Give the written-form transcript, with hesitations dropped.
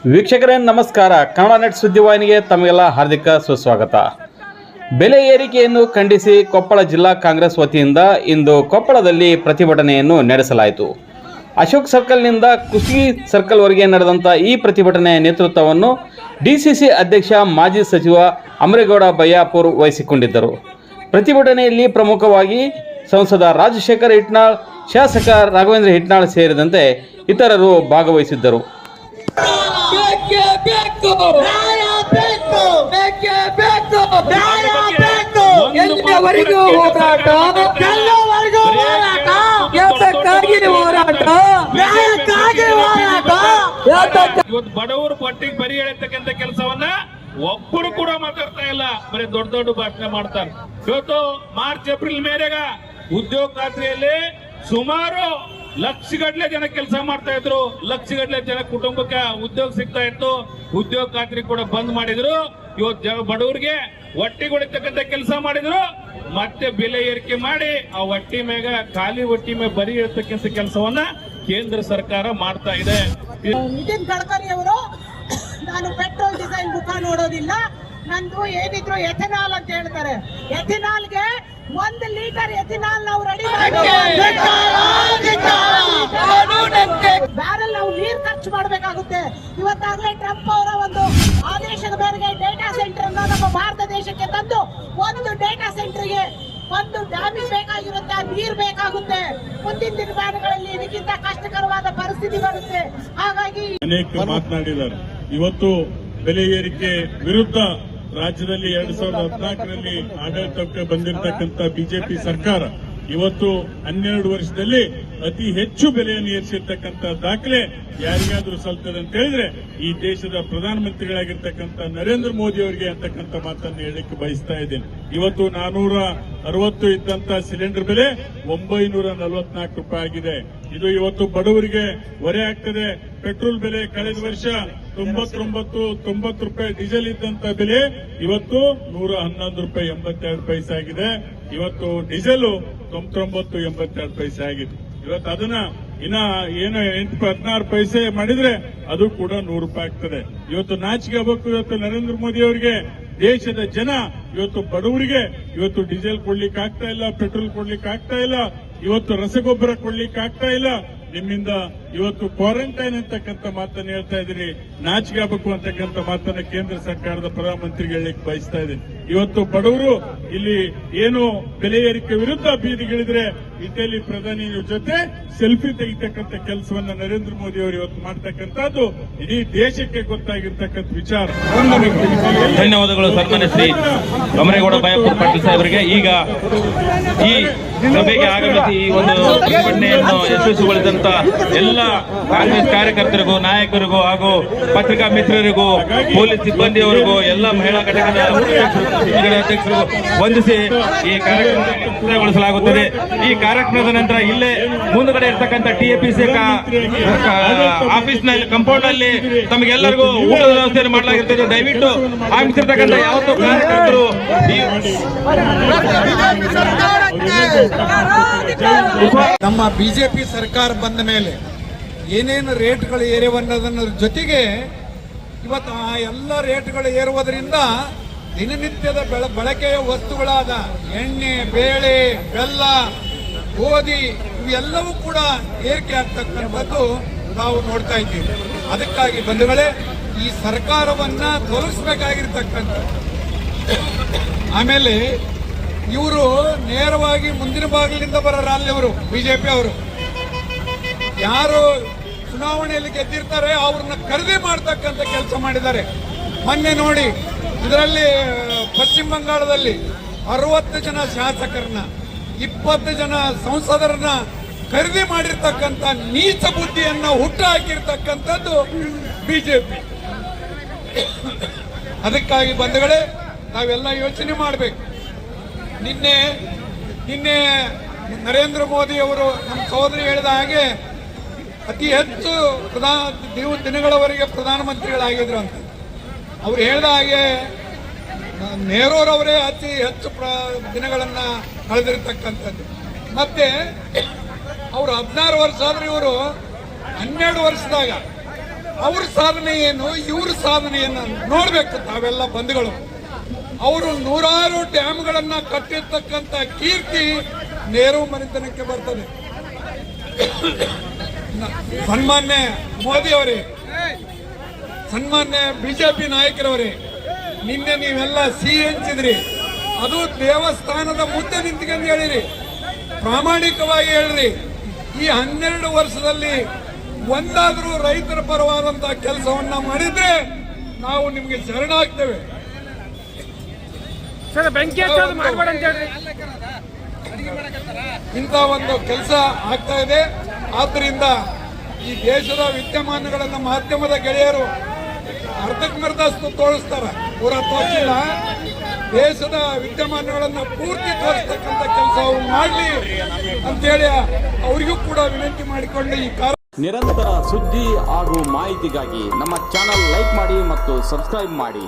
ವೀಕ್ಷಕರೇ ನಮಸ್ಕಾರ. ಕನ್ನಡ ನೆಟ್ ಸುದ್ದಿವಾಹಿನಿಗೆ ತಮಗೆಲ್ಲ ಹಾರ್ದಿಕ ಸುಸ್ವಾಗತ. ಬೆಲೆ ಏರಿಕೆಯನ್ನು ಖಂಡಿಸಿ ಕೊಪ್ಪಳ ಜಿಲ್ಲಾ ಕಾಂಗ್ರೆಸ್ ವತಿಯಿಂದ ಇಂದು ಕೊಪ್ಪಳದಲ್ಲಿ ಪ್ರತಿಭಟನೆಯನ್ನು ನಡೆಸಲಾಯಿತು. ಅಶೋಕ್ ಸರ್ಕಲ್ನಿಂದ ಕುಷ್ಟಗಿ ಸರ್ಕಲ್ವರೆಗೆ ನಡೆದಂಥ ಈ ಪ್ರತಿಭಟನೆಯ ನೇತೃತ್ವವನ್ನು ಡಿಸಿಸಿ ಅಧ್ಯಕ್ಷ ಮಾಜಿ ಸಚಿವ ಅಮರೇಗೌಡ ಬಯ್ಯಾಪುರ್ ವಹಿಸಿಕೊಂಡಿದ್ದರು. ಪ್ರತಿಭಟನೆಯಲ್ಲಿ ಪ್ರಮುಖವಾಗಿ ಸಂಸದ ರಾಜಶೇಖರ್ ಹಿಟ್ನಾಳ್, ಶಾಸಕ ರಾಘವೇಂದ್ರ ಹಿಟ್ನಾಳ್ ಸೇರಿದಂತೆ ಇತರರು ಭಾಗವಹಿಸಿದ್ದರು. ಇವತ್ತು ಬಡವರು ಪಟ್ಟಿಗೆ ಬರಿ ಎಳೆತಕ್ಕಂತ ಕೆಲಸವನ್ನ ಒಬ್ಬರು ಕೂಡ ಮಾತಾಡ್ತಾ ಇಲ್ಲ, ಬರೀ ದೊಡ್ಡ ದೊಡ್ಡ ಭಾಷಣ ಮಾಡ್ತಾರೆ. ಇವತ್ತು ಮಾರ್ಚ್ ಏಪ್ರಿಲ್ ಮೇರೆಗ ಉದ್ಯೋಗ ಖಾತ್ರಿಯಲ್ಲಿ ಸುಮಾರು ಲಕ್ಷಗಟ್ಟಲೆ ಜನ ಕೆಲಸ ಮಾಡ್ತಾ ಇದ್ರು, ಲಕ್ಷಗಟ್ಟಲೆ ಜನ ಕುಟುಂಬಕ್ಕೆ ಉದ್ಯೋಗ ಸಿಗ್ತಾ ಇತ್ತು. ಉದ್ಯೋಗ ಖಾತ್ರಿ ಕೂಡ ಬಂದ್ ಮಾಡಿದ್ರು. ಇವತ್ತು ಬಡವರಿಗೆ ಹೊಟ್ಟೆ ಹೊಡಿತಕ್ಕಂತ ಕೆಲಸ ಮಾಡಿದ್ರು, ಮತ್ತೆ ಬೆಲೆ ಏರಿಕೆ ಮಾಡಿ ಆ ಹೊಟ್ಟಿ ಮೇಗ ಖಾಲಿ ಹೊಟ್ಟಿ ಮೇಲೆ ಬರಿ ಇರ್ತಕ್ಕಂಥ ಕೆಲಸವನ್ನ ಕೇಂದ್ರ ಸರ್ಕಾರ ಮಾಡ್ತಾ ಇದೆ. ನಿತಿನ್ ಗಡ್ಕರಿ ಅವರು ನಾನು ಪೆಟ್ರೋಲ್ ಡೀಸೆಲ್ ಮುಖ ನೋಡೋದಿಲ್ಲ, ನಂದು ಏನಿದ್ರು ಎಥೆನಾಲ್ ಅಂತ ಹೇಳ್ತಾರೆ. ಎಥೆನಾಲ್ಗೆ 1 ಲೀಟರ್ ಎಥೆನಾಲ್ ನಾವು ರೆಡಿ ಬ್ಯಾರಲ್ ನಾವು ನೀರು ಖರ್ಚು ಮಾಡಬೇಕಾಗುತ್ತೆ. ಇವತ್ತಾಗಲೇ ಟ್ರಂಪ್ ಅವರ ಒಂದು ಆದೇಶದ ಮೇರೆಗೆ ಡೇಟಾ ಸೆಂಟರ್ ಅನ್ನ ನಮ್ಮ ಭಾರತ ದೇಶಕ್ಕೆ ತಂದು, ಒಂದು ಡೇಟಾ ಸೆಂಟರ್ಗೆ ಒಂದು ಡ್ಯಾಮಿಗೆ ಬೇಕಾಗಿರುತ್ತೆ, ನೀರು ಬೇಕಾಗುತ್ತೆ. ಮುಂದಿನ ದಿನಮಾನಗಳಲ್ಲಿ ಇದಕ್ಕಿಂತ ಕಷ್ಟಕರವಾದ ಪರಿಸ್ಥಿತಿ ಬರುತ್ತೆ. ಹಾಗಾಗಿ ಅನೇಕ ಮಾತನಾಡಿದ್ದಾರೆ. ಇವತ್ತು ಬೆಲೆ ಏರಿಕೆ ವಿರುದ್ಧ ರಾಜ್ಯದಲ್ಲಿ 2014ರಲ್ಲಿ ಆಡಳಿತಕ್ಕೆ ಬಂದಿರತಕ್ಕಂಥ ಬಿಜೆಪಿ ಸರ್ಕಾರ ಇವತ್ತು 12 ವರ್ಷದಲ್ಲಿ ಅತಿ ಹೆಚ್ಚು ಬೆಲೆಯನ್ನು ಏರಿಸಿರ್ತಕ್ಕಂಥ ದಾಖಲೆ ಯಾರಿಗಾದ್ರೂ ಸಲ್ತದೆ ಅಂತ ಹೇಳಿದ್ರೆ ಈ ದೇಶದ ಪ್ರಧಾನಮಂತ್ರಿಗಳಾಗಿರ್ತಕ್ಕಂಥ ನರೇಂದ್ರ ಮೋದಿ ಅವರಿಗೆ ಅಂತಕ್ಕಂಥ ಮಾತನ್ನು ಹೇಳಲಿಕ್ಕೆ ಬಯಸ್ತಾ ಇದ್ದೇನೆ. ಇವತ್ತು 460 ಇದ್ದಂತ ಸಿಲಿಂಡರ್ ಬೆಲೆ 944 ರೂಪಾಯಿ ಆಗಿದೆ. ಇದು ಇವತ್ತು ಬಡವರಿಗೆ ಹೊರೆ ಆಗ್ತದೆ. ಪೆಟ್ರೋಲ್ ಬೆಲೆ ಕಳೆದ ವರ್ಷ 90 ರೂಪಾಯಿ, ಡೀಸೆಲ್ ಇದ್ದಂತ ಬೆಲೆ ಇವತ್ತು 111 ರೂಪಾಯಿ 82 ಪೈಸೆ ಆಗಿದೆ. ಇವತ್ತು ಡೀಸೆಲ್ 99.82 ಪೈಸೆ ಆಗಿದೆ. ಇವತ್ತು ಅದನ್ನ ಇನ್ನ ಏನು 16 ಪೈಸೆ ಮಾಡಿದ್ರೆ ಅದು ಕೂಡ 100 ರೂಪಾಯಿ ಆಗ್ತದೆ. ಇವತ್ತು ನಾಚಿಕೆ ಆಗಬೇಕು. ಇವತ್ತು ನರೇಂದ್ರ ಮೋದಿ ಅವರಿಗೆ ದೇಶದ ಜನ ಇವತ್ತು ಬಡವರಿಗೆ ಇವತ್ತು ಡೀಸೆಲ್ ಕೊಡ್ಲಿಕ್ಕೆ ಆಗ್ತಾ ಇಲ್ಲ, ಪೆಟ್ರೋಲ್ ಕೊಡ್ಲಿಕ್ಕೆ ಆಗ್ತಾ ಇಲ್ಲ, ಇವತ್ತು ರಸಗೊಬ್ಬರ ಕೊಡ್ಲಿಕ್ಕೆ ಆಗ್ತಾ ಇಲ್ಲ. ನಿಮ್ಮಿಂದ ಇವತ್ತು ಕ್ವಾರಂಟೈನ್ ಅಂತಕ್ಕಂಥ ಮಾತನ್ನು ಹೇಳ್ತಾ ಇದ್ದೀರಿ. ನಾಚಿಕೆ ಆಗಬೇಕು ಅಂತಕ್ಕಂಥ ಮಾತನ್ನ ಕೇಂದ್ರ ಸರ್ಕಾರದ ಪ್ರಧಾನಮಂತ್ರಿಗೆ ಹೇಳಲಿಕ್ಕೆ ಬಯಸ್ತಾ ಇದ್ದೀನಿ. ಇವತ್ತು ಬಡವರು ಇಲ್ಲಿ ಏನು ಬೆಲೆ ಏರಿಕೆ ವಿರುದ್ಧ ಬೀದಿಗಿಳಿದ್ರೆ ಇಟಲಿ ಪ್ರಧಾನಿ ಜೊತೆ ಸೆಲ್ಫಿ ತೆಗಿತಕ್ಕಂಥ ಕೆಲಸವನ್ನ ನರೇಂದ್ರ ಮೋದಿ ಅವರು ಇವತ್ತು ಮಾಡ್ತಕ್ಕಂಥದ್ದು ಇಡೀ ದೇಶಕ್ಕೆ ಗೊತ್ತಾಗಿರ್ತಕ್ಕಂಥ ವಿಚಾರ. ಧನ್ಯವಾದಗಳು ಸನ್ಮಾನ್ಯ ಶ್ರೀ ಅಮರೇಗೌಡ ಬಯ್ಯಾಪುರ್ ಪಾಟೀಲ್ ಸಾಹೇಬರಿಗೆ. ಈಗ ಈ ಸಭೆಗೆ ಆಗಮಿಸಿ ಈ ಒಂದು ಪ್ರತಿಭಟನೆಯನ್ನು ಯಶಸ್ವಿಗೊಳಿಸಿದಂತ ಎಲ್ಲ ಕಾಂಗ್ರೆಸ್ ಕಾರ್ಯಕರ್ತರಿಗೂ, ನಾಯಕರಿಗೂ ಹಾಗೂ ಪತ್ರಿಕಾ ಮಿತ್ರರಿಗೂ, ಪೊಲೀಸ್ ಸಿಬ್ಬಂದಿಯವರಿಗೂ, ಎಲ್ಲ ಮಹಿಳಾ ಘಟಕದ ಅಧ್ಯಕ್ಷರಿಗೂ ವಂದಿಸಿ ಈ ಕಾರ್ಯಕ್ರಮಗೊಳಿಸಲಾಗುತ್ತದೆ. ಈ ಕಾರ್ಯಕ್ರಮದ ನಂತರ ಇಲ್ಲೇ ಮುಂದುಗಡೆ ಇರತಕ್ಕಂಥ ಟಿಎಪಿಸಿ ಆಫೀಸ್ನಲ್ಲಿ ಕಾಂಪೌಂಡ್ ನಲ್ಲಿ ತಮಗೆಲ್ಲರಿಗೂ ಊಟದ ವ್ಯವಸ್ಥೆಯನ್ನು ಮಾಡಲಾಗಿರ್ತದೆ. ದಯವಿಟ್ಟು ಆಗಮಿಸಿರ್ತಕ್ಕಂಥ ಯಾವತ್ತೂ ಕಾರ್ಯಕರ್ತರು ನಮ್ಮ ಬಿಜೆಪಿ ಸರ್ಕಾರ ಬಂದ ಮೇಲೆ ಏನೇನು ರೇಟ್ಗಳು ಏರಿವನ್ನೋದನ್ನ ಜೊತೆಗೆ ಇವತ್ತು ಆ ಎಲ್ಲ ರೇಟ್ಗಳು ಏರುವುದರಿಂದ ದಿನನಿತ್ಯದ ಬಳಕೆಯ ವಸ್ತುಗಳಾದ ಎಣ್ಣೆ, ಬೇಳೆ, ಬೆಲ್ಲ, ಗೋಧಿ ಇವೆಲ್ಲವೂ ಕೂಡ ಏರಿಕೆ ಆಗ್ತಕ್ಕಂಥದ್ದು ನಾವು ನೋಡ್ತಾ ಇದ್ದೀವಿ. ಅದಕ್ಕಾಗಿ ಬಂಧುಗಳೇ, ಈ ಸರ್ಕಾರವನ್ನ ತೊಲಗಿಸಬೇಕಾಗಿರ್ತಕ್ಕಂಥ ಆಮೇಲೆ ಇವರು ನೇರವಾಗಿ ಮುಂದಿನ ಬಾಗಿಲಿಂದ ಬರೋರಲ್ಲ. ಇವರು ಬಿಜೆಪಿ ಅವರು ಯಾರು ಚುನಾವಣೆಯಲ್ಲಿ ಗೆದ್ದಿರ್ತಾರೆ ಅವ್ರನ್ನ ಖರೀದಿ ಮಾಡ್ತಕ್ಕಂಥ ಕೆಲಸ ಮಾಡಿದ್ದಾರೆ. ಮೊನ್ನೆ ನೋಡಿ, ಇದರಲ್ಲಿ ಪಶ್ಚಿಮ ಬಂಗಾಳದಲ್ಲಿ 60 ಜನ ಶಾಸಕರನ್ನ, 20 ಜನ ಸಂಸದರನ್ನ ಖರೀದಿ ಮಾಡಿರ್ತಕ್ಕಂಥ ನೀಚ ಬುದ್ಧಿಯನ್ನ ಹುಟ್ಟು ಹಾಕಿರ್ತಕ್ಕಂಥದ್ದು ಬಿಜೆಪಿ. ಅದಕ್ಕಾಗಿ ಬಂಧುಗಳೇ, ನಾವೆಲ್ಲ ಯೋಚನೆ ಮಾಡಬೇಕು. ನಿನ್ನೆ ನರೇಂದ್ರ ಮೋದಿ ಅವರು ನಮ್ಮ ಸಹೋದರಿ ಹೇಳಿದ ಹಾಗೆ ಅತಿ ಹೆಚ್ಚು ದಿನಗಳವರೆಗೆ ಪ್ರಧಾನಮಂತ್ರಿಗಳಾಗಿದ್ರು ಅಂತ. ಅವ್ರು ಹೇಳಿದ ಹಾಗೆ ನೆಹರೂರವರೇ ಅತಿ ಹೆಚ್ಚು ದಿನಗಳನ್ನ ಕಳೆದಿರ್ತಕ್ಕಂಥದ್ದು. ಮತ್ತೆ ಅವರು 16 ವರ್ಷ ಆದ್ರೆ ಇವರು 12 ವರ್ಷದಾಗ ಅವ್ರ ಸಾಧನೆ ಏನು, ಇವ್ರ ಸಾಧನೆಯನ್ನು ನೋಡ್ಬೇಕು ತಾವೆಲ್ಲ ಬಂಧುಗಳು. ಅವರು 100 ಡ್ಯಾಮ್ಗಳನ್ನ ಕಟ್ಟಿರ್ತಕ್ಕಂಥ ಕೀರ್ತಿ ನೆಹರು ಮನೆತನಕ್ಕೆ ಬರ್ತದೆ. ಸನ್ಮಾನ್ಯ ಮೋದಿ ಅವರೇ, ಸನ್ಮಾನ್ಯ ಬಿಜೆಪಿ ನಾಯಕರವರೇ, ನಿನ್ನೆ ನೀವೆಲ್ಲ ಸಿಹಿ ಹಂಚಿದ್ರಿ. ಅದು ದೇವಸ್ಥಾನದ ಮುಂದೆ ನಿಂತ್ಕೊಂಡು ಹೇಳಿರಿ, ಪ್ರಾಮಾಣಿಕವಾಗಿ ಹೇಳ್ರಿ. ಈ 12 ವರ್ಷದಲ್ಲಿ ಒಂದಾದ್ರೂ ರೈತರ ಪರವಾದಂತಹ ಕೆಲಸವನ್ನ ಮಾಡಿದ್ರೆ ನಾವು ನಿಮ್ಗೆ ಶರಣಾಗ್ತೇವೆ. ಇಂಥ ಒಂದು ಕೆಲಸ ಆಗ್ತಾ ಇದೆ. ಆದ್ರಿಂದ ಈ ದೇಶದ ವಿದ್ಯಮಾನಗಳನ್ನ ಮಾಧ್ಯಮದ ಗೆಳೆಯರು ಅರ್ಧಕ್ಕರ್ಧಷ್ಟು ತೋರಿಸ್ತಾರ, ಪೂರ ತೋರಿಸಿಲ್ಲ. ದೇಶದ ವಿದ್ಯಮಾನಗಳನ್ನ ಪೂರ್ತಿ ತೋರಿಸ್ತಕ್ಕಂಥ ಕೆಲಸ ಅವ್ರು ಮಾಡಲಿ ಅಂತೇಳಿ ಅವರಿಗೂ ಕೂಡ ವಿನಂತಿ ಮಾಡಿಕೊಂಡು ಈ ನಿರಂತರ ಸುದ್ದಿ ಹಾಗೂ ಮಾಹಿತಿಗಾಗಿ ನಮ್ಮ ಚಾನಲ್ ಲೈಕ್ ಮಾಡಿ ಮತ್ತು ಸಬ್ಸ್ಕ್ರೈಬ್ ಮಾಡಿ.